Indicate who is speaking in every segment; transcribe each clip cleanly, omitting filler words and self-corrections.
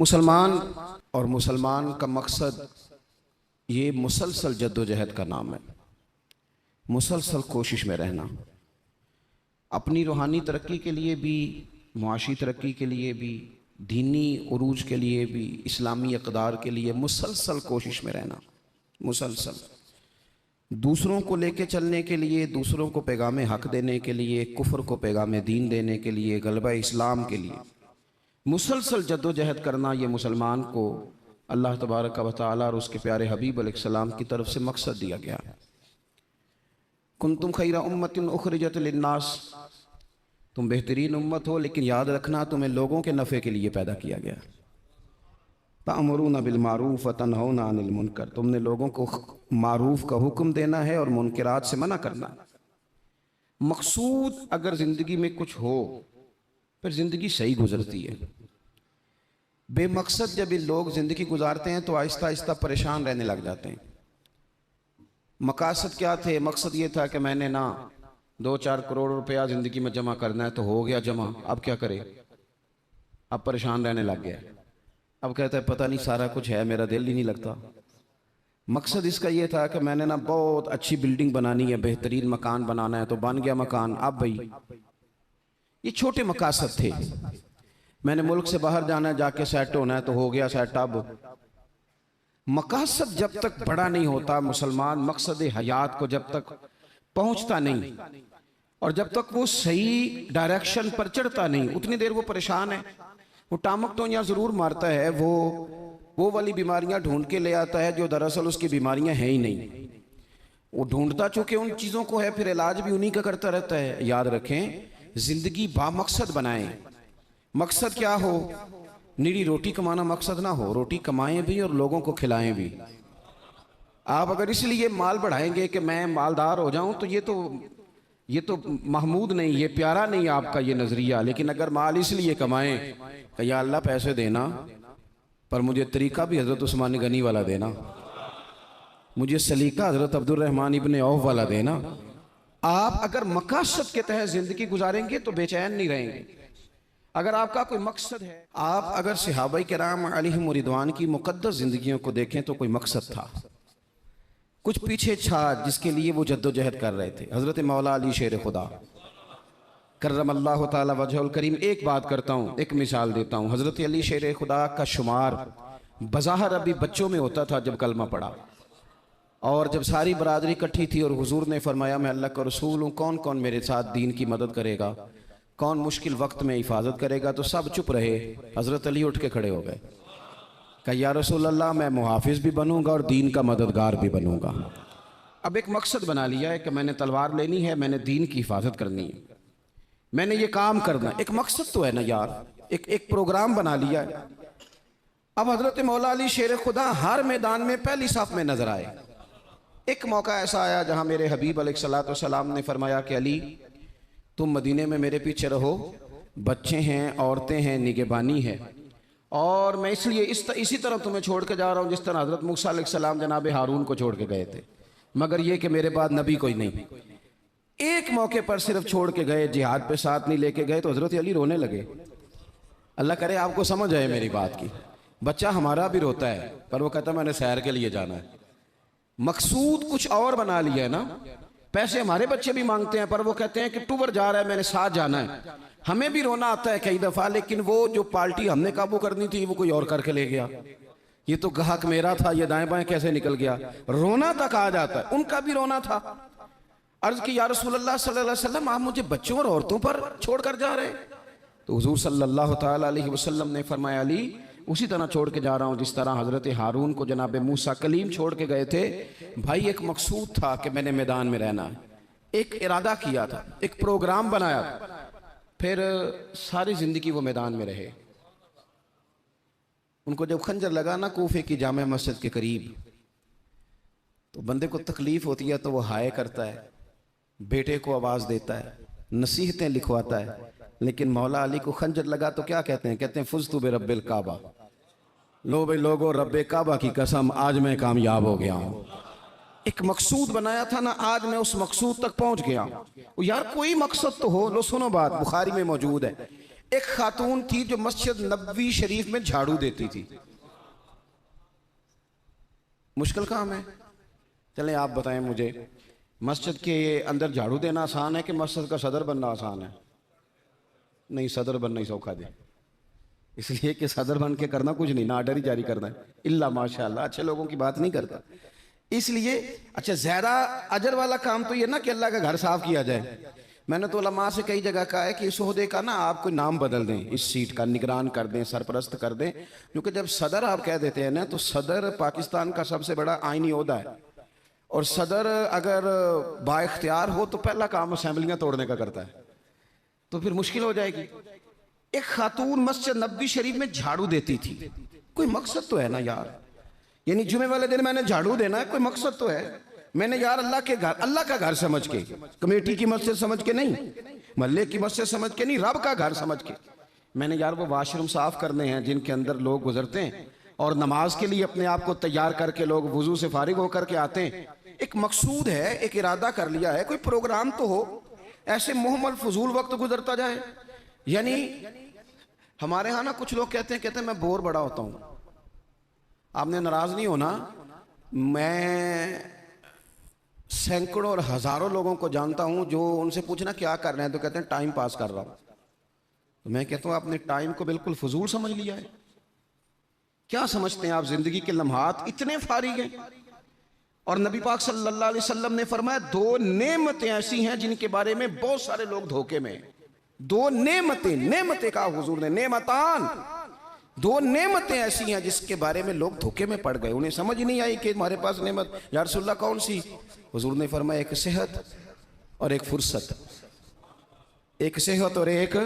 Speaker 1: मुसलमान और मुसलमान का मकसद ये मुसलसल जद्दोजहद का नाम है। मुसलसल कोशिश में रहना, अपनी रूहानी तरक्की के लिए भी, मुआशी तरक्की के लिए भी, दीनी उरूज के लिए भी, इस्लामी इक़दार के लिए मुसलसल कोशिश में रहना। मुसलसल दूसरों को लेके चलने के लिए, दूसरों को पैगाम हक देने के लिए, कुफ्र को पैगाम दीन देने के लिए, गलबा इस्लाम के लिए मुसलसल जद्दोजहद करना, ये मुसलमान को अल्लाह तबारक व तआला और उसके प्यारे हबीब अलैहिस्सलाम की तरफ से मकसद दिया गया। कुंतुम खैरा उम्मतिन उखरिजत लिन्नास, तुम बेहतरीन उम्मत हो, लेकिन याद रखना तुम्हें लोगों के नफ़े के लिए पैदा किया गया। तअमुरूना बिल मारूफ व तनहौना अनिल मुनकर, तुमने लोगों को मारूफ का हुक्म देना है और मुनकरात से मना करना। मकसूद अगर ज़िंदगी में कुछ हो फिर ज़िंदगी सही गुजरती है। बेमकसद जब ये लोग ज़िंदगी गुजारते हैं तो आहिस्ता आहिस्ता परेशान रहने लग जाते हैं। मकासद क्या थे? मकसद ये था कि मैंने ना 2-4 करोड़ रुपया ज़िंदगी में जमा करना है, तो हो गया जमा, अब क्या करे? अब परेशान रहने लग गया। अब कहता है पता नहीं सारा कुछ है, मेरा दिल ही नहीं लगता। मकसद इसका ये था कि मैंने ना बहुत अच्छी बिल्डिंग बनानी है, बेहतरीन मकान बनाना है, तो बन गया मकान। अब भाई ये छोटे मकासद थे। मैंने मुल्क से बाहर जाना है, जाके सेट होना है, तो हो गया सेट। अब मकासद जब तक बड़ा नहीं होता, मुसलमान मकसद हयात को जब तक पहुंचता नहीं और जब तक वो सही डायरेक्शन पर चढ़ता नहीं, उतनी देर वो परेशान है। वो टामक तो यहाँ ज़रूर मारता है, वो वाली बीमारियां ढूंढ के ले आता है जो दरअसल उसकी बीमारियां हैं ही नहीं। वो ढूंढता चूंकि उन चीज़ों को है, फिर इलाज भी उन्हीं का करता रहता है। याद रखें, ज़िंदगी बामकसद बनाएं। मकसद क्या हो? निरी रोटी कमाना मकसद ना हो, रोटी कमाएं भी और लोगों को खिलाएं भी। आप अगर इसलिए माल बढ़ाएंगे कि मैं मालदार हो जाऊं, तो ये तो महमूद नहीं, ये प्यारा नहीं आपका ये नज़रिया। लेकिन अगर माल इसलिए कमाएं कि या अल्लाह पैसे देना, पर मुझे तरीका भी हज़रत उस्मान गनी वाला देना, मुझे सलीका हज़रत अब्दुर्रहमान इब्ने औफ वाला देना। आप अगर मकसद के तहत ज़िंदगी गुजारेंगे तो बेचैन नहीं रहेंगे। अगर आपका कोई मकसद है, आप अगर सहाबाए किराम अलैहिम रिदवान की मुक़द्दस ज़िंदगियों को देखें तो कोई मकसद था, कुछ पीछे था जिसके लिए वो जद्दोजहद कर रहे थे। हज़रत मौला अली शेर खुदा करमल्लाहु ताला वजहुल करीम, एक बात करता हूँ, एक मिसाल देता हूँ। हज़रत अली शेर खुदा का शुमार बज़ाहिर अभी बच्चों में होता था जब कलमा पढ़ा, और जब सारी बरादरी इकट्ठी थी और हुजूर ने फरमाया मैं अल्लाह का रसूल हूँ, कौन कौन मेरे साथ दीन की मदद करेगा, कौन मुश्किल वक्त में हिफाजत करेगा, तो सब चुप रहे। हज़रत अली उठ के खड़े हो गए, कहा या रसूल अल्लाह, मैं मुहाफिज भी बनूंगा और दीन का मददगार भी बनूंगा। अब एक मकसद बना लिया है कि मैंने तलवार लेनी है, मैंने दीन की हिफाजत करनी है, मैंने ये काम करना। एक मकसद तो है ना यार, एक प्रोग्राम बना लिया है। अब हज़रत मौला अली शेर खुदा हर मैदान में पहली साफ में नजर आए। एक मौका ऐसा आया जहां मेरे हबीब अलैहिस्सलाम ने फरमाया कि अली, तुम मदीने में मेरे पीछे रहो, बच्चे हैं, औरतें हैं, निगहबानी है, और मैं इसलिए इसी तरह तुम्हें छोड़ के जा रहा हूँ जिस तरह हज़रत मूसा अलैहिस्सलाम जनाब हारून को छोड़ के गए थे, मगर ये कि मेरे बाद नबी कोई नहीं। एक मौके पर सिर्फ छोड़ के गए, जिहाद पे साथ नहीं लेके गए, तो हज़रत अली रोने लगे। अल्लाह करे आपको समझ आए मेरी बात की। बच्चा हमारा भी रोता है, पर वो कहता मैंने सैर के लिए जाना है। मकसूद कुछ और बना लिया है ना। पैसे हमारे बच्चे भी मांगते हैं, पर वो कहते हैं कि टूर जा रहा है, मैंने साथ जाना है। हमें भी रोना आता है कई दफ़ा, लेकिन वो जो पार्टी हमने काबू करनी थी वो कोई और करके ले गया। ये तो ग्राहक मेरा था, ये दाएं बाएं कैसे निकल गया। रोना तक आ जाता है, उनका भी रोना था। अर्ज की या रसूलल्लाह सल्लल्लाहु अलैहि वसल्लम, आप मुझे बच्चों और औरतों पर छोड़ कर जा रहे हैं? तो हुजूर सल्लल्लाहु ताला अलैहि वसल्लम ने फरमाया, अली उसी तरह छोड़ के जा रहा हूँ जिस तरह हज़रत हारून को जनाब मूसा कलीम छोड़ के गए थे। भाई एक मकसूद था कि मैंने मैदान में रहना है, एक इरादा किया था, एक प्रोग्राम बनाया, फिर सारी ज़िंदगी वो मैदान में रहे। उनको जब खंजर लगा ना कूफे की जामे मस्जिद के करीब, तो बंदे को तकलीफ़ होती है तो वो हाय करता है, बेटे को आवाज़ देता है, नसीहतें लिखवाता है। लेकिन मौला अली को खंजर लगा तो क्या कहते हैं? कहते हैं फुज़्तु बिरब्बिल काबा, लो भाई लोगो रब्बे काबा की कसम, आज मैं कामयाब हो गया हूँ। एक मकसूद बनाया था ना, आज मैं उस मकसूद तक पहुँच गया हूँ। यार कोई मकसद तो हो। लो सुनो बात, बुखारी में मौजूद है, एक खातून थी जो मस्जिद नबवी शरीफ में झाड़ू देती थी। मुश्किल काम है? चलें आप बताएं मुझे, मस्जिद के अंदर झाड़ू देना आसान है कि मस्जिद का सदर बनना आसान है? नहीं, सदर बनना ही सौखा दे, इसलिए कि सदर बन के करना कुछ नहीं ना, आर्डर ही जारी करना है, इल्ला माशाअल्लाह अच्छे लोगों की बात नहीं करता। इसलिए अच्छा ज़्यादा अजर वाला काम तो ये ना कि अल्लाह का घर साफ किया जाए। मैंने तो उलमा से कई जगह कहा है कि इस ओहदे का ना आप कोई नाम बदल दें, इस सीट का निगरान कर दें, सरपरस्त कर दें, क्योंकि जब सदर आप कह देते हैं ना तो सदर पाकिस्तान का सबसे बड़ा आईनी ओहदा है, और सदर अगर बाइख्तियार हो तो पहला काम असेंबलियां तोड़ने का करता है, तो फिर मुश्किल हो जाएगी। एक खातून मस्जिद नबवी शरीफ में झाड़ू देती थी, कोई मकसद तो है ना यार, यानी जुमे वाले दिन मैंने झाड़ू देना है, कोई मकसद तो है। मैंने यार अल्लाह के घर, अल्लाह का घर समझ के, कमेटी की मस्जिद समझ के नहीं, मोहल्ले की मस्जिद समझ के नहीं, रब का घर समझ के मैंने यार वो वाशरूम साफ करने हैं जिनके अंदर लोग गुजरते हैं और नमाज के लिए अपने आप को तैयार करके लोग वुजू से फारिग होकर के आते हैं। एक मकसूद है, एक इरादा कर लिया है, कोई प्रोग्राम तो हो, ऐसे मोहम्मद फजूल वक्त गुजरता जाए। यानी हमारे यहाँ ना कुछ लोग कहते हैं मैं बोर बड़ा होता हूँ। आपने नाराज नहीं होना, मैं सैकड़ों और हजारों लोगों को जानता हूं जो उनसे पूछना क्या कर रहे हैं तो कहते हैं टाइम पास कर रहा हूं। तो मैं कहता हूं आपने टाइम को बिल्कुल फजूल समझ लिया है। क्या समझते हैं आप जिंदगी के लम्हात इतने फारिग हैं? और नबी पाक सल्लल्लाहु अलैहि वसल्लम ने फरमाया दो नेमतें ऐसी हैं जिनके बारे में बहुत सारे लोग धोखे में। दो नेमतें, नेमतें कहा हुजूर ने, नेमतान, दो नेमतें ऐसी हैं जिसके बारे में लोग धोखे में पड़ गए, उन्हें समझ ही नहीं आई कि हमारे पास नेमत या रसूलल्लाह कौन सी। हुजूर ने फरमाया एक सेहत और एक फुर्सत, एक सेहत और एक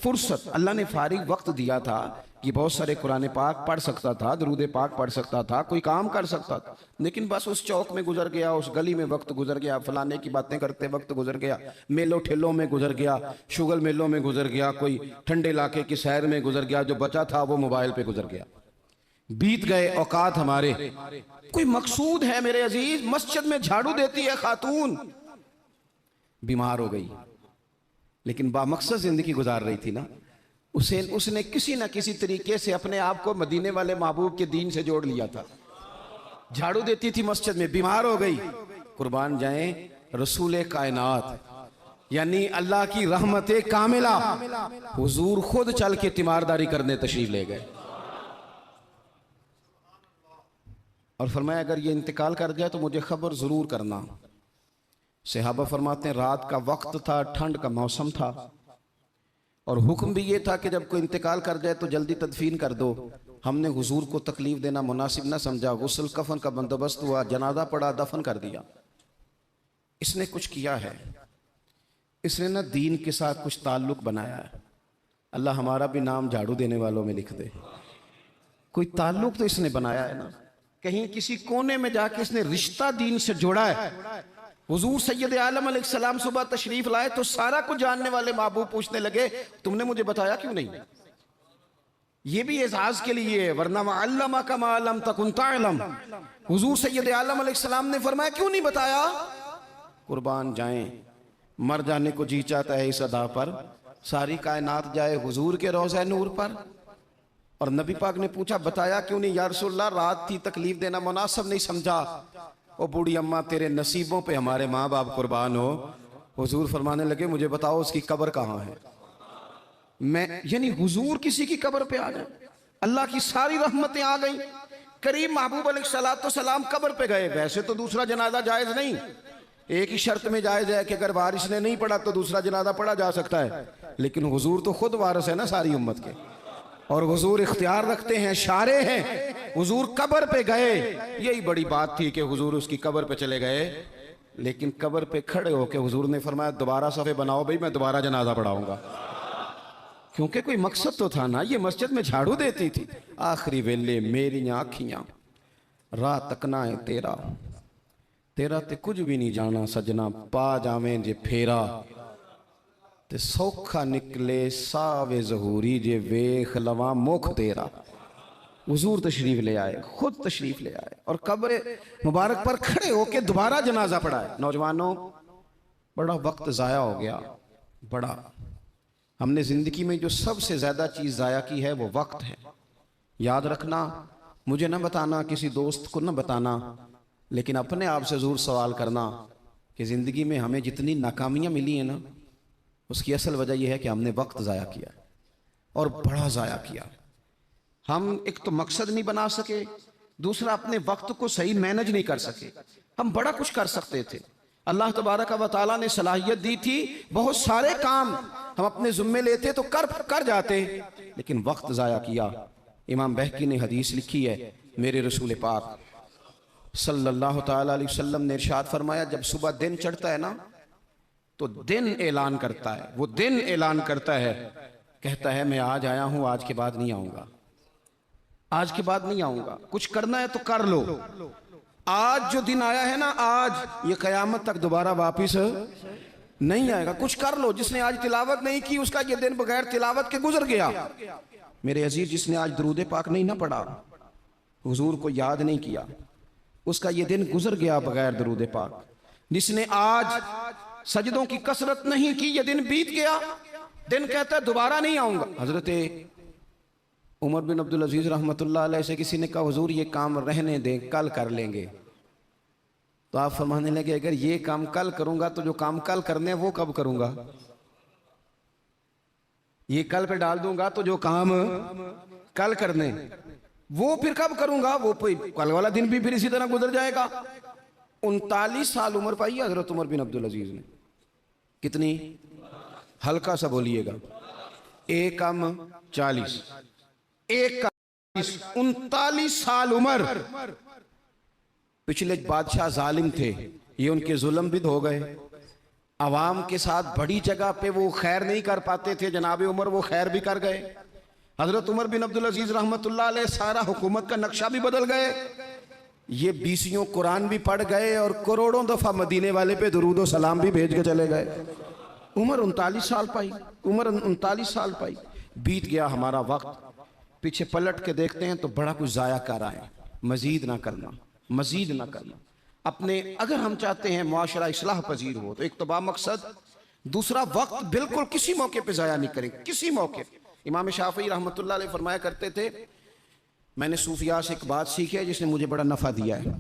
Speaker 1: फुर्सत। अल्लाह ने फारिग वक्त दिया था कि बहुत सारे कुरान पाक पढ़ सकता था, दरूद पाक पढ़ सकता था, कोई काम कर सकता था, लेकिन बस उस चौक में गुजर गया, उस गली में वक्त गुजर गया, फलाने की बातें करते वक्त गुजर गया, मेलों ठेलों में गुजर गया, शुगर मेलों में गुजर गया, कोई ठंडे इलाके की सैर में गुजर गया, जो बचा था वो मोबाइल पे गुजर गया। बीत गए औकात हमारे। कोई मकसूद है मेरे अजीज? मस्जिद में झाड़ू देती है खातून, बीमार हो गई लेकिन बामकसद जिंदगी गुजार रही थी ना, उसने किसी ना किसी तरीके से अपने आप को मदीने वाले महबूब के दीन से जोड़ लिया था। झाड़ू देती थी मस्जिद में, बीमार हो गई। कुर्बान जाएं रसूल कायनात यानी अल्लाह की रहमत कामिला, हुजूर खुद चल के तीमारदारी करने तशरीफ ले गए और फरमाया अगर ये इंतकाल कर जाए तो मुझे खबर जरूर करना। सहाबा फरमाते हैं रात का वक्त था, ठंड का मौसम था, और हुक्म भी ये था कि जब कोई इंतकाल कर जाए तो जल्दी तदफीन कर दो। हमने हुजूर को तकलीफ देना मुनासिब ना समझा, गुस्ल कफन का बंदोबस्त हुआ, जनाजा पड़ा, दफन कर दिया। इसने कुछ किया है, इसने ना दीन के साथ कुछ ताल्लुक बनाया है। अल्लाह हमारा भी नाम झाड़ू देने वालों में लिख दे। कोई ताल्लुक तो इसने बनाया है ना, कहीं किसी कोने में जाके इसने रिश्ता दीन से जोड़ा है। हुजूर सैयद आलम अलैहिस्सलाम सुबह तशरीफ लाए तो सारा कुछ जानने वाले महबूब पूछने लगे तुमने मुझे बताया क्यों नहीं? ये भी एजाज के लिए है, वरना अल्लमा का मालम तकुन तालम। हुजूर सैयद आलम अलैहिस्सलाम ने फरमाया क्यों नहीं बताया? कुर्बान जाएं, मर जाने को जी चाहता है इस अदा पर, सारी कायनात जाए हुजूर के रोज़ा नूर पर। और नबी पाक ने पूछा बताया क्यों नहीं? या रसूलल्लाह रात थी, तकलीफ देना मुनासिब नहीं समझा। ओ बूढ़ी अम्मा तेरे नसीबों पे हमारे माँ बाप कुर्बान हो। हुजूर फरमाने लगे मुझे बताओ उसकी कब्र कहाँ है? मैं यानी हुजूर किसी की कब्र पे आ जाए, अल्लाह की सारी रहमतें आ गई। करीम महबूब अलैहिस्सलाम कब्र पे गए। वैसे तो दूसरा जनाजा जायज नहीं, एक ही शर्त में जायज है कि अगर वारिस ने नहीं पढ़ा तो दूसरा जनाजा पढ़ा जा सकता है, लेकिन हुजूर तो खुद वारिस है ना सारी उम्मत के, और हुजूर इख्तियार रखते हैं, शारे हैं। हुजूर कब्र पे गए, यही बड़ी बात थी कि हुजूर उसकी कब्र पे चले गए, लेकिन कब्र पे खड़े होकर हुजूर ने फरमाया दोबारा सफ़े बनाओ भाई, मैं दोबारा जनाजा पढ़ाऊंगा। क्योंकि कोई मकसद तो था ना। ये मस्जिद में झाड़ू देती थी। आखिरी वेले मेरी आँखियाँ राह तकना है तेरा, तेरा ते कुछ भी नहीं जाना सजना, पा जावें जे फेरा ते सौखा निकले सावे ज़हूरी जे वेख लवा मुख तेरा। हुजूर तशरीफ ले आए, खुद तशरीफ ले आए और कब्र मुबारक पर खड़े होके दोबारा जनाजा पढ़ाए। नौजवानों बड़ा वक्त ज़ाया हो गया, बड़ा हमने ज़िंदगी में जो सबसे ज़्यादा चीज़ ज़ाया की है वो वक्त है। याद रखना, मुझे न बताना, किसी दोस्त को न बताना, लेकिन अपने आप से ज़रूर सवाल करना कि ज़िंदगी में हमें जितनी नाकामियाँ मिली हैं ना, उसकी असल वजह यह है कि हमने वक्त ज़ाया किया और बड़ा ज़ाया किया। हम एक तो मकसद नहीं बना सके, दूसरा अपने वक्त को सही मैनेज नहीं कर सके। हम बड़ा कुछ कर सकते थे, अल्लाह तबारक व तआला ने सलाहियत दी थी, बहुत सारे काम हम अपने ज़िम्मे लेते तो कर जाते, लेकिन वक्त ज़ाया किया। इमाम बहकी ने हदीस लिखी है, मेरे रसूल पाक सल्लल्लाहु ताला अलैहि वसल्लम ने इरशाद फरमाया, जब सुबह दिन चढ़ता है ना तो दिन ऐलान करता है, वो दिन ऐलान करता है, कहता है मैं आज आया हूं, आज के बाद नहीं आऊंगा, आज के बाद नहीं आऊंगा। कुछ करना है तो कर लो, आज जो दिन आया है ना, आज ये कयामत तक दोबारा वापिस नहीं आएगा। कुछ कर लो। जिसने आज तिलावत नहीं की उसका ये दिन बगैर तिलावत के गुजर गया। मेरे अजीज, जिसने आज दरूद पाक नहीं ना पढ़ा, हुजूर को याद नहीं किया, उसका ये दिन गुजर गया बगैर दरूद पाक। जिसने आज सजदों की कसरत नहीं की, ये दिन बीत गया। दिन कहता है दोबारा नहीं आऊंगा। हजरत उमर बिन अब्दुल अजीज रहमतुल्लाह अलैह से किसी ने कहा, हुजूर ये काम रहने दें, कल कर लेंगे। तो आप फरमाने लगे, अगर ये काम कल करूंगा तो जो काम कल करने हैं वो कब करूंगा? ये कल पे डाल दूंगा तो जो काम कल करने वो फिर कब करूंगा? वो कल वाला दिन भी फिर इसी तरह गुजर जाएगा। 39 साल उम्र पाई हजरत उमर बिन अब्दुल अजीज ने। कितनी? हल्का सा बोलिएगा। 1 कम 40, 1 का 39 साल उम्र। पिछले बादशाह जालिम थे, ये उनके जुल्म भी हो गए। अवाम के साथ बड़ी जगह पे वो खैर नहीं कर पाते थे, जनाब उमर वो खैर भी कर गए। हजरत उमर बिन अब्दुल अजीज रहमतुल्लाह अलैह सारा हुकूमत का नक्शा भी बदल गए। ये 20 कुरान भी पढ़ गए और करोड़ों दफा मदीने वाले पे दुरूद और सलाम भी भेज के चले गए। उम्र 39 साल पाई, उम्र 39 साल पाई। बीत गया हमारा वक्त। पीछे पलट के देखते हैं तो बड़ा कुछ ज़ाया कर आए। मजीद ना करना, मजीद ना करना। अपने अगर हम चाहते हैं मुआशरा इस्लाह पजीर हो तो एक तो बामकसद, दूसरा वक्त बिल्कुल किसी मौके पे ज़ाया नहीं करें, किसी मौके। इमाम शाफी रहमतुल्लाह अलैह फरमाया करते थे, मैंने सूफिया से एक बात सीखी है जिसने मुझे बड़ा नफ़ा दिया है।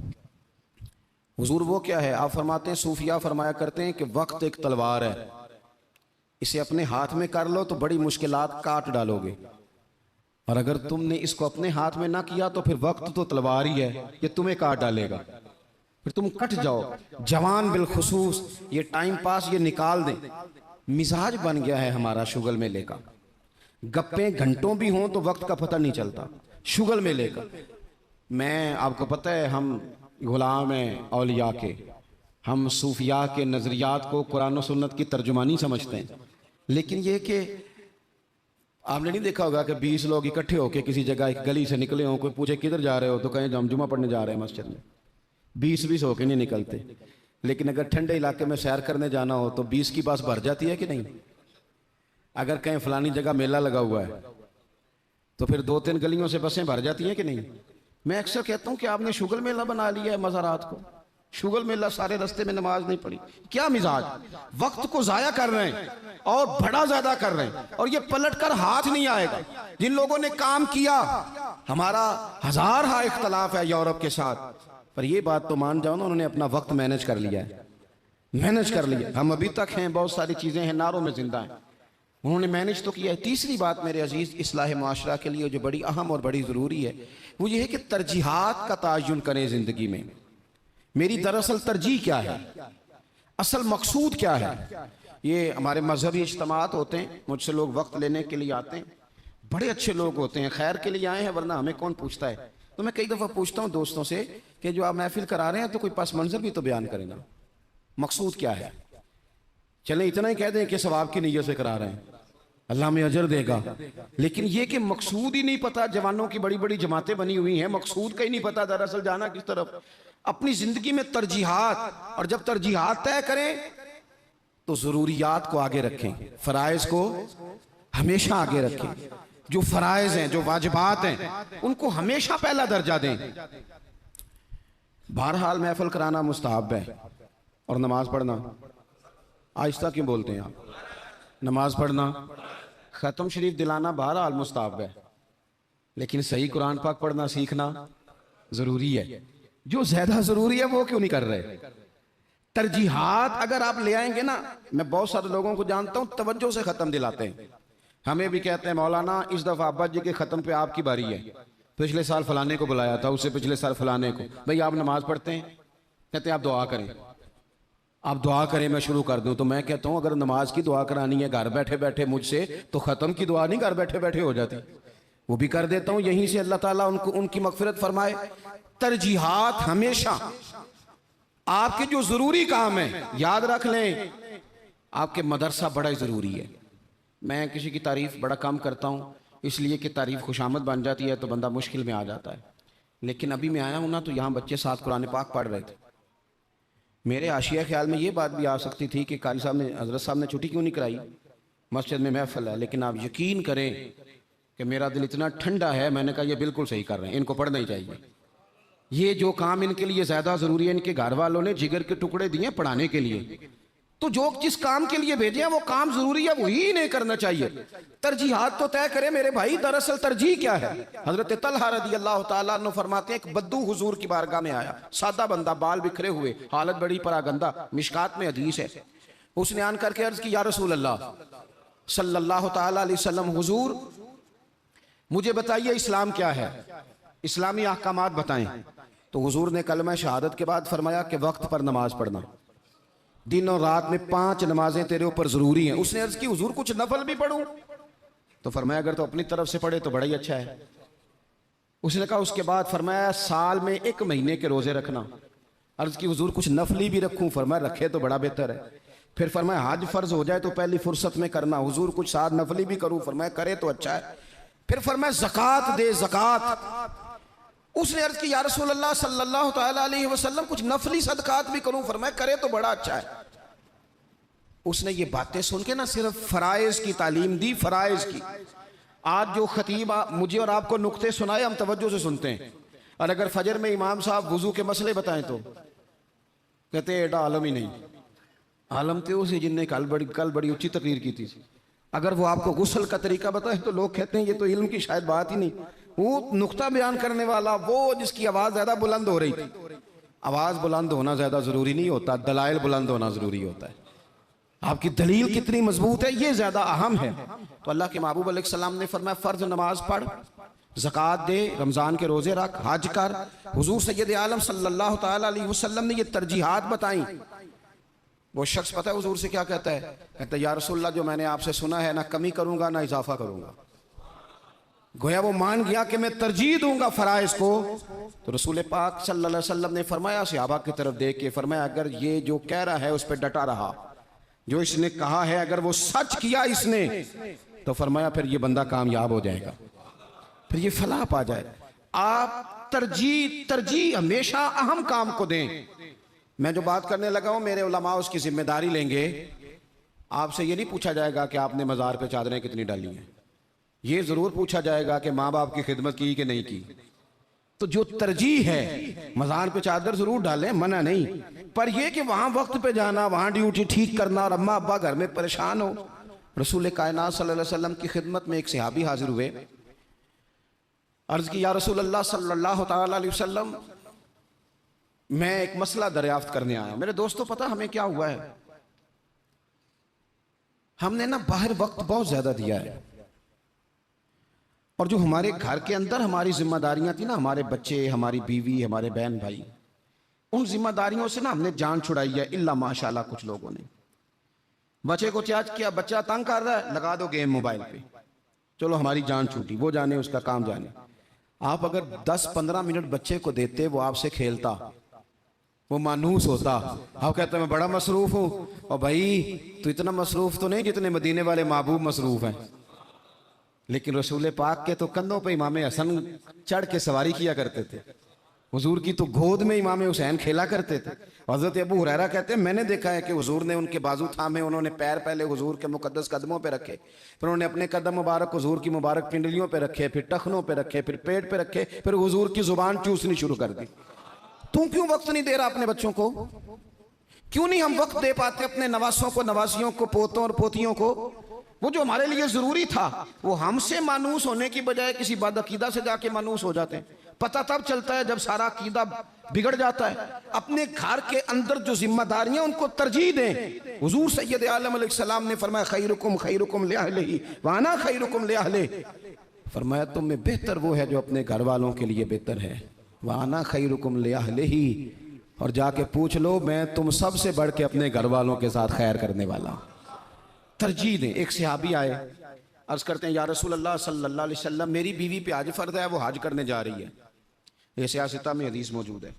Speaker 1: हुजूर वो क्या है? आप फरमाते हैं, सूफिया फरमाया करते हैं कि वक्त एक तलवार है, इसे अपने हाथ में कर लो तो बड़ी मुश्किलात काट डालोगे, और अगर तुमने इसको अपने हाथ में ना किया तो फिर वक्त तो तलवार ही है, ये तुम्हें काट डालेगा, फिर तुम कट जाओ। जवान बिलखुसूस ये टाइम पास ये निकाल दें। मिजाज बन गया है हमारा शुगल मेले का। गप्पे घंटों भी हों तो वक्त का पता नहीं चलता। शुगल मेले का, मैं आपको पता है हम गुलाम हैं औलिया के, हम सूफिया के नज़रियात को कुरान और सुन्नत की तर्जुमानी समझते हैं। लेकिन ये कि आपने नहीं देखा होगा कि 20 लोग इकट्ठे होकर किसी जगह एक गली से निकले हों, कोई पूछे किधर जा रहे हो तो कहें हम जुमा पढ़ने जा रहे हैं मस्जिद में। 20 होके नहीं निकलते। लेकिन अगर ठंडे इलाके में सैर करने जाना हो तो 20 की बस भर जाती है कि नहीं? अगर कहीं फलानी जगह मेला लगा हुआ है तो फिर 2-3 गलियों से बसें भर जाती हैं कि नहीं? मैं अक्सर कहता हूं कि आपने शुगल मेला बना लिया है मज़ारात को। शुगल मेला, सारे रास्ते में नमाज नहीं पढ़ी। क्या मिजाज, वक्त को जाया कर रहे हैं और बड़ा ज्यादा कर रहे हैं, और ये पलट कर हाथ नहीं आएगा। जिन लोगों ने काम किया, हमारा 1000 हा इख्तलाफ है यूरोप के साथ, पर ये बात तो मान जाओ ना, उन्होंने अपना वक्त मैनेज कर लिया है, मैनेज कर लिया। हम अभी तक हैं, बहुत सारी चीजें हैं, नारों में जिंदा हैं, उन्होंने मैनेज तो किया है। तीसरी बात मेरे अजीज, इस्लाह माशरा के लिए जो बड़ी अहम और बड़ी ज़रूरी है वो ये है कि तरजीहात का तयन करें ज़िंदगी में। मेरी दरअसल तरजीह क्या है, असल मकसूद क्या है। ये हमारे मजहबी इज्तिमात होते हैं, मुझसे लोग वक्त लेने के लिए आते हैं, बड़े अच्छे लोग होते हैं, खैर के लिए आए हैं, वरना हमें कौन पूछता है। तो मैं कई दफ़ा पूछता हूँ दोस्तों से कि जो आप महफिल करा रहे हैं तो कोई पस मंज़र भी तो बयान करें ना, मकसूद क्या है। चलें इतना ही कह दें कि सवाब की नीयत से करा रहे हैं, अल्लाह में अजर देगा, लेकिन ये कि मकसूद ही नहीं पता। जवानों की बड़ी बड़ी जमातें बनी हुई हैं, मकसूद का ही नहीं पता दरअसल जाना किस तरफ। अपनी जिंदगी में तरजीहात, और जब तरजीहात तय करें तो जरूरियात को आगे रखें, फराइज को हमेशा आगे रखें। जो फराइज हैं, जो वाजिबात हैं, उनको हमेशा पहला दर्जा दें। बहरहाल महफिल कराना मुस्तहब है और नमाज पढ़ना, आहिस्ता क्यों बोलते हैं आप, नमाज पढ़ना ख़त्म शरीफ दिलाना बहरहाल मुस्ताहब है, लेकिन सही कुरान पाक पढ़ना सीखना ज़रूरी है। जो ज़्यादा ज़रूरी है वो क्यों नहीं कर रहे? तरजीहात अगर आप ले आएंगे ना, मैं बहुत सारे लोगों को जानता हूँ तवज्जो से ख़त्म दिलाते हैं। हमें भी कहते हैं मौलाना इस दफ़ा अब्बा जी के ख़त्म पे आपकी बारी है, पिछले साल फलाने को बुलाया था, उससे पिछले साल फलाने को। भाई आप नमाज पढ़ते हैं? कहते हैं आप दुआ करें, आप दुआ करें मैं शुरू कर दूं। तो मैं कहता हूं अगर नमाज की दुआ करानी है घर बैठे बैठे मुझसे, तो ख़त्म की दुआ नहीं घर बैठे बैठे हो जाती, वो भी कर देता हूं। यहीं से अल्लाह ताला उनको उनकी मगफिरत फरमाए। तरजीहात हमेशा आपके जो ज़रूरी काम है, याद रख लें, आपके मदरसा बड़ा ज़रूरी है। मैं किसी की तारीफ़ बड़ा कम करता हूँ, इसलिए कि तारीफ़ खुशामद बन जाती है तो बंदा मुश्किल में आ जाता है। लेकिन अभी मैं आया हूँ ना, तो यहाँ बच्चे साथ कुरान पाक पढ़ रहे थे। मेरे आशिया ख्याल में ये बात भी आ सकती थी कि कारी साहब ने, हजरत साहब ने छुट्टी क्यों नहीं कराई, मस्जिद में महफिल है। लेकिन आप यकीन करें कि मेरा दिल इतना ठंडा है, मैंने कहा ये बिल्कुल सही कर रहे हैं, इनको पढ़ना ही चाहिए। ये जो काम इनके लिए ज़्यादा ज़रूरी है, इनके घर वालों ने जिगर के टुकड़े दिए पढ़ाने के लिए, तो जो जिस काम के लिए भेजे हैं वो काम जरूरी है, वही नहीं करना चाहिए। तरजीहात तो तय करे मेरे भाई। दरअसल तरजीह क्या है? हजरत तलहा रज़ी अल्लाह तआला अन्हु फरमाते हैं, एक बद्दू हुजूर की बारगाह में आया, सादा बंदा, बाल बिखरे हुए, हालत बड़ी परागंदा, मिशकात में हदीस है। उसने आन करके अर्ज की, या रसूल अल्लाह सल्लल्लाहु तआला अलैहि वसल्लम, हुजूर मुझे बताइए इस्लाम क्या है, इस्लामी अहकामात बताएं। तो हुजूर ने कलमा शहादत के बाद फरमाया कि वक्त पर नमाज पढ़ना, दिन और रात में 5 नमाजें तेरे ऊपर जरूरी हैं। उसने अर्ज की, हुजूर कुछ नफल भी पढ़ूं? तो फरमाया अगर तो अपनी तरफ से पढ़े तो बड़ा ही अच्छा है। उसने कहा, उसके बाद फरमाया साल में 1 महीने के रोजे रखना। अर्ज की, हुजूर कुछ नफली भी रखूं? फरमाया रखे तो बड़ा बेहतर है। फिर फरमाया हज फर्ज हो जाए तो पहली फुर्सत में करना। हुजूर कुछ साथ नफली भी करूं? फरमाया करे तो अच्छा है। फिर फरमाया ज़कात दे, ज़कात। उसने अर्ज की, या रसूल अल्लाह सल्लल्लाहु तआला अलैहि वसल्लम कुछ नफली सदकात भी करूं? फरमाया करे तो बड़ा अच्छा है। उसने ये बातें सुन के ना सिर्फ फराइज की तालीम दी, फराइज की। आज जो खतीब मुझे और आपको नुक्ते सुनाए, हम तवज्जो से सुनते हैं, और अगर फजर में इमाम साहब वुजू के मसले बताएं तो कहते हैं एडा आलम ही नहीं। आलम थे उसे जिनने कल बड़ी ऊंची तकरीर की थी। अगर वो आपको गुस्ल का तरीका बताए तो लोग कहते हैं ये तो इल्म की शायद बात ही नहीं। वो नुक्ता बयान करने वाला, वो जिसकी आवाज़ ज़्यादा बुलंद हो रही थी। आवाज़ बुलंद होना ज़्यादा ज़रूरी नहीं होता, दलाइल बुलंद होना ज़रूरी होता है। आपकी दलील कितनी मजबूत है ये ज़्यादा अहम है। तो अल्लाह के महबूब अलैहिस्सलाम ने फरमाया फ़र्ज नमाज पढ़, ज़कात दे, रमज़ान के रोज़े रख, हज कर। हुजूर सैयद आलम सल्लल्लाहु तआला अलैहि वसल्लम ने ये तरजीहात बताई। वो शख्स पता है हुजूर से क्या कहता है? कहता है, या रसूलल्लाह जो मैंने आपसे सुना है ना कमी करूँगा ना इजाफा करूँगा। गोया वो मान गया कि मैं तरजीह दूंगा फराइज को। तो रसूल पाक सल्लल्लाहु अलैहि वसल्लम ने फरमाया, सहाबा की तरफ देख के फरमाया, अगर ये जो कह रहा है उस पर डटा रहा, जो इसने कहा है अगर वो सच किया इसने, तो फरमाया फिर ये बंदा कामयाब हो जाएगा, फिर ये फलाह पा जाए। आप तरजीह हमेशा अहम काम को दें। मैं जो बात करने लगा हूं, मेरे उलमा उसकी जिम्मेदारी लेंगे। आपसे ये नहीं पूछा जाएगा कि आपने मज़ार पे चादरें कितनी डाली हैं, ये जरूर पूछा जाएगा कि माँ बाप की खिदमत की कि नहीं की। तो जो तरजीह है, मज़ार पे चादर जरूर डालें, मना नहीं, पर यह कि वहां वक्त पे जाना, वहां ड्यूटी ठीक करना और अम्मा अब्बा घर में परेशान हो। रसूल कायनात सल्लल्लाहु अलैहि वसल्लम की खिदमत में एक सहाबी हाजिर हुए, अर्ज की, या रसूल अल्लाह सल्लल्लाहु तआला अलैहि वसल्लम, मैं एक मसला दरियाफ्त करने आया। मेरे दोस्तों पता हमें क्या हुआ है? हमने ना बाहर वक्त बहुत ज्यादा दिया है, और जो हमारे घर के अंदर हमारी जिम्मेदारियां थी ना, हमारे बच्चे, हमारी बीवी, हमारे बहन भाई, उन जिम्मेदारियों से ना हमने जान छुड़ाई है। इल्ला माशाल्लाह कुछ लोगों ने बच्चे को चार्ज किया, बच्चा तंग कर रहा है, लगा दो गेम मोबाइल पे, चलो हमारी जान छूटी, वो जाने उसका काम जाने। आप अगर 10-15 मिनट बच्चे को देते, वो आपसे खेलता, वो मानूस होता। आप कहते मैं बड़ा मसरूफ हूं, और भाई तो इतना मसरूफ तो नहीं जितने मदीने वाले महबूब मसरूफ हैं। लेकिन रसूल पाक के तो कंधों पे इमाम हसन चढ़ के सवारी किया करते थे, हुजूर की तो गोद में इमाम हुसैन खेला करते थे। हजरत अबू हुरैरा कहते हैं, मैंने देखा है कि हुजूर ने उनके बाजू थामे, उन्होंने पैर पहले हुजूर के मुकद्दस कदमों पे रखे, फिर उन्होंने अपने कदम मुबारक हुजूर की मुबारक पिंडलियों पे रखे, फिर टखनों पे रखे, फिर पेट पे रखे, फिर हुजूर की जुबान चूसनी शुरू कर दी। तू क्यों वक्त नहीं दे रहा अपने बच्चों को? क्यों नहीं हम वक्त दे पाते अपने नवासों को, नवासियों को, पोतों और पोतियों को? वो जो हमारे लिए जरूरी था वो हमसे मानूस होने की बजाय किसी बदअकीदा से जाके मानूस हो जाते हैं। पता तब चलता है जब सारा अकीदा बिगड़ जाता है। अपने घर के अंदर जो जिम्मेदारियां उनको तरजीह दें। हुजूर सैयद आलम अलैहिस्सलाम ने फरमाया खैरुकुम लिअहलिही व अना खैरुकुम लिअहलिही। फरमाया तुम में बेहतर वो है जो अपने घर वालों के लिए बेहतर है। व अना खैरुकुम लिअहलिही, और जाके पूछ लो मैं तुम सबसे बढ़ के अपने घर वालों के साथ खैर करने वाला हूं। तरजीह दें। एक सहाबी आए, अर्ज करते हैं या रसूल अल्लाह सल्लल्लाहु अलैहि वसल्लम, मेरी बीवी पे हज फर्ज है, वो हज करने जा रही है, ये सियासता में हदीस मौजूद है,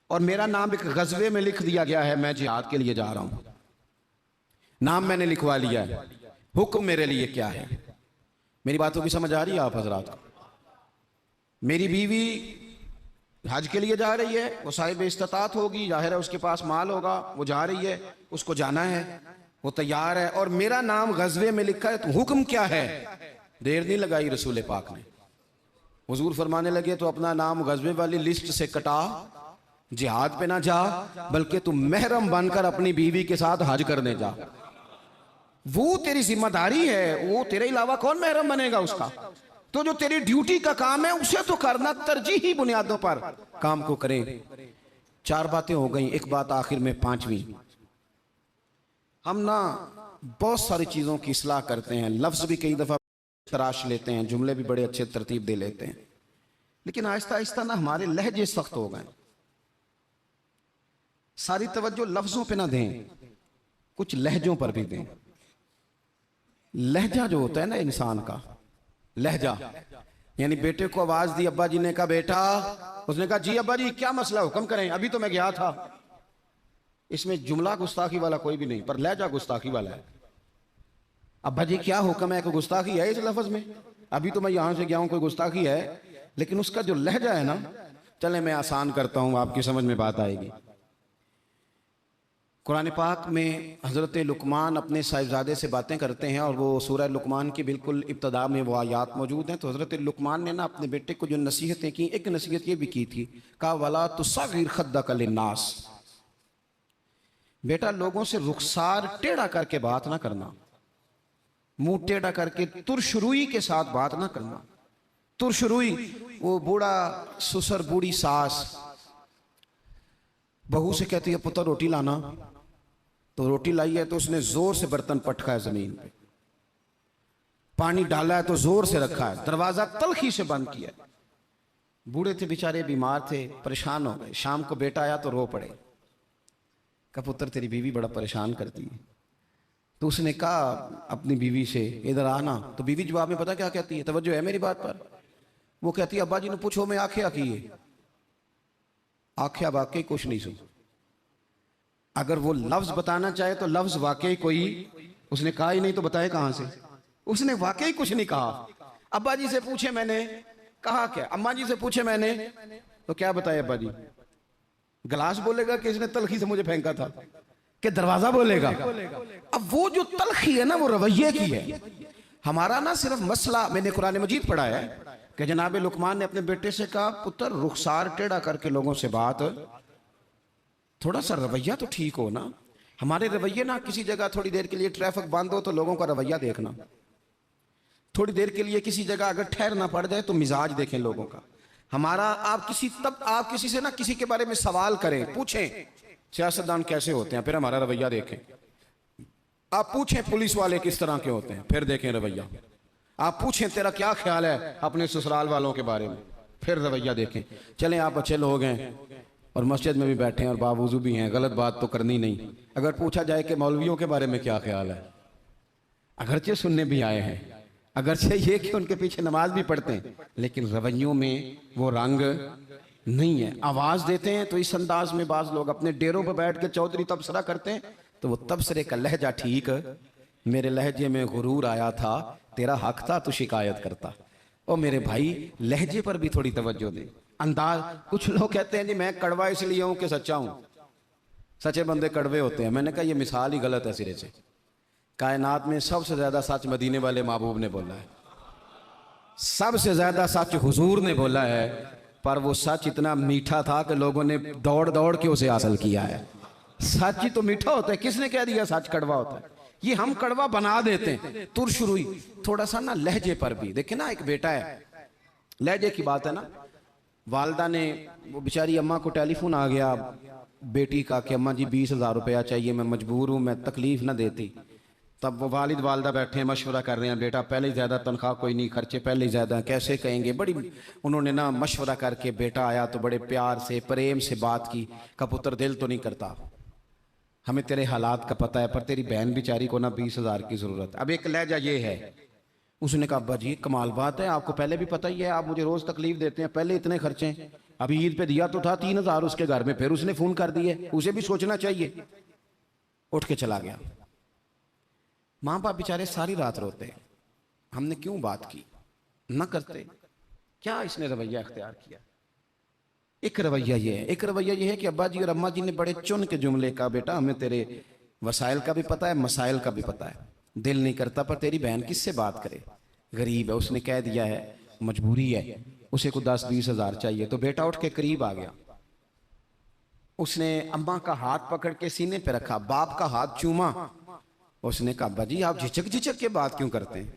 Speaker 1: और मेरा नाम एक गजवे में लिख दिया गया है, मैं जिहाद के लिए जा रहा हूं, नाम मैंने लिखवा लिया है, हुक्म मेरे लिए क्या है? मेरी बातों की समझ आ रही है आप हजरात को? मेरी बीवी हज के लिए जा रही है, वो साहिब इस्तात होगी, जाहिर है उसके पास माल होगा, वो जा रही है, उसको जाना है, वो तैयार है, और मेरा नाम गजवे में लिखा है, तो हुक्म क्या है? देर नहीं लगाई रसूल पाक ने, हुजूर फरमाने लगे तो अपना नाम गजवे वाली लिस्ट से कटा, जिहाद पे ना जा, बल्कि तू महरम बनकर अपनी बीवी के साथ हज करने जा। वो तेरी जिम्मेदारी है, वो तेरे अलावा कौन महरम बनेगा उसका? तो जो तेरी ड्यूटी का काम है उसे तो करना, तरजीही बुनियादों पर काम को करें। 4 बातें हो गई, एक बात आखिर में 5वीं। हम ना बहुत सारी चीजों की इस्लाह करते हैं, लफ्ज भी कई दफा तराश लेते हैं, जुमले भी बड़े अच्छे तरतीब दे लेते हैं, लेकिन आहिस्ता आहिस्ता ना हमारे लहजे सख्त हो गए। सारी तवज्जो लफ्जों पे ना दें, कुछ लहजों पर भी दें। लहजा जो होता है ना इंसान का, लहजा, यानी बेटे को आवाज दी, अब्बा जी ने कहा बेटा, उसने कहा जी अब्बा जी क्या मसला, हुक्म करें, अभी तो मैं गया था। इसमें जुमला गुस्ताखी वाला कोई भी नहीं, पर लहजा गुस्ताखी वाला है। अब्बा जी क्या हुक्म है, कोई गुस्ताखी है इस लफ्ज में? अभी तो मैं यहां से गया हूं, कोई गुस्ताखी है? लेकिन उसका जो लहजा है ना, चले मैं आसान करता हूं, आपकी समझ में बात आएगी। कुरान पाक में हज़रत लुकमान अपने साहिबजादे से बातें करते हैं, और वो सूरह लुकमान की बिल्कुल इब्तदा में वो आयात मौजूद हैं। तो हज़रत लुकमान ने ना अपने बेटे को जो नसीहतें की, एक नसीहत ये भी की थी, कहा वला तुसग़िर खद्दक लिन्नास, बेटा लोगों से रुखसार टेढ़ा करके बात ना करना, मुंह टेढ़ा करके तुरशरुई के साथ बात ना करना। तुरशरुई, वो बूढ़ा ससुर बूढ़ी सास बहू से कहती है पुत्र रोटी लाना, तो रोटी लाई है तो उसने जोर से बर्तन पटका है जमीन पे, पानी डाला है तो जोर से रखा है, दरवाजा तलखी से बंद किया। बूढ़े थे बेचारे, बीमार थे, परेशान हो गए। शाम को बेटा आया तो रो पड़े, कहा पुत्र तेरी बीवी बड़ा परेशान करती है। तो उसने कहा अपनी बीवी से इधर आना, तो बीवी जवाब में पता क्या कहती है, तवज्जो है मेरी बात पर? वो कहती है अब्बा जी ने पूछो मैं आख्या की है, आख्या वाकई कुछ नहीं सुन। अगर वो लफ्ज बताना चाहे तो लफ्ज वाकई कोई उसने कहा ही नहीं, तो बताए कहां से? उसने वाकई कुछ नहीं कहा। अब्बा जी से पूछे मैंने, कहा क्या? अम्मा जी से पूछे मैंने, तो क्या बताया अब्बा जी? गिलास बोलेगा कि इसने तलखी से मुझे फेंका था, कि दरवाजा बोलेगा? अब वो जो तलखी है ना, वो रवैये की है। हमारा ना सिर्फ मसला, मैंने कुरान मजीद पढ़ा है कि जनाब लुकमान ने अपने बेटे से कहा पुत्र रुखसार टेढ़ा करके लोगों से बात, थोड़ा सा रवैया तो ठीक हो ना। हमारे रवैये ना, किसी जगह थोड़ी देर के लिए ट्रैफिक बंद हो तो लोगों का रवैया देखना, थोड़ी देर के लिए किसी जगह अगर ठहरना पड़ जाए तो मिजाज देखें लोगों का। हमारा आप किसी से ना किसी के बारे में सवाल करें, पूछें सियासतदान कैसे होते हैं, फिर हमारा रवैया देखें। आप पूछें पुलिस वाले किस तरह के होते हैं, फिर देखें रवैया। आप पूछें तेरा क्या ख्याल है अपने ससुराल वालों के बारे में, फिर रवैया देखें। चलें आप अच्छे लोग हैं और मस्जिद में भी बैठे हैं और बावजूद भी हैं, गलत बात तो करनी नहीं। अगर पूछा जाए कि मौलवियों के बारे में क्या ख्याल है, अगरचे सुनने भी आए हैं, अगरचे ये कि उनके पीछे नमाज भी पढ़ते हैं, लेकिन रवैयों में वो रंग नहीं है। आवाज देते हैं तो इस अंदाज में बाज लोग अपने डेरों पर बैठ के चौधरी तबसरा करते हैं, तो वो तबसरे का लहजा ठीक, मेरे लहजे में गुरूर आया था, तेरा हक था तो शिकायत करता। और मेरे भाई लहजे पर भी थोड़ी तवज्जो दे, अंदाज। कुछ लोग कहते हैं जी मैं कड़वा इसलिए हूं कि सच्चा हूं, सच्चे बंदे कड़वे होते हैं। मैंने कहा ये मिसाल ही गलत है सिरे से। कायनात में सबसे ज्यादा सच मदीने वाले महबूब ने बोला है, सबसे ज्यादा सच हुजूर ने बोला है, पर वो सच इतना मीठा था कि लोगों ने दौड़ दौड़ के उसे हासिल किया है। सच ही तो मीठा होता है, किसने कह दिया सच कड़वा होता है? ये हम कड़वा बना देते हैं। तुरशुरुई थोड़ा सा ना लहजे पर भी देखे ना, एक बेटा है, लहजे की बात है ना। वालदा ने, वो बेचारी अम्मा को टेलीफोन आ गया बेटी का कि अम्मा जी 20,000 रुपया चाहिए, मैं मजबूर हूँ, मैं तकलीफ ना देती। तब वो वालिद वालदा बैठे मशवरा कर रहे हैं, बेटा पहले ही ज़्यादा तनख्वाह कोई नहीं, खर्चे पहले ही ज़्यादा, कैसे कहेंगे। बड़ी उन्होंने ना मशवरा करके, बेटा आया तो बड़े प्यार से प्रेम से बात की। का पुत्र दिल तो नहीं करता, हमें तेरे हालात का पता है, पर तेरी बहन बेचारी को ना 20,000 की ज़रूरत। अब एक लहजा ये है। उसने कहा अब्बा जी कमाल बात है, आपको पहले भी पता ही है, आप मुझे रोज़ तकलीफ देते हैं, पहले इतने खर्चे। अभी ईद पे दिया तो था 3,000 उसके घर में, फिर उसने फ़ोन कर दिए, उसे भी सोचना चाहिए। उठ के चला गया। माँ बाप बेचारे सारी रात रोते हैं, हमने क्यों बात की, न करते। क्या इसने रवैया अख्तियार किया। एक रवैया ये है, एक रवैया ये है कि अब्बा जी और अम्मा जी ने बड़े चुन के जुमले का, बेटा हमें तेरे वसाइल का भी पता है, मसाइल का भी पता है, दिल नहीं करता, पर तेरी बहन किससे बात करे, गरीब है, उसने कह दिया है, मजबूरी है, उसे को 10-20 हज़ार चाहिए। तो बेटा उठ के करीब आ गया, उसने अम्मा का हाथ पकड़ के सीने पे रखा, बाप का हाथ चूमा। उसने कहा अब्बा जी आप झिझक झिझक के बात क्यों करते हैं,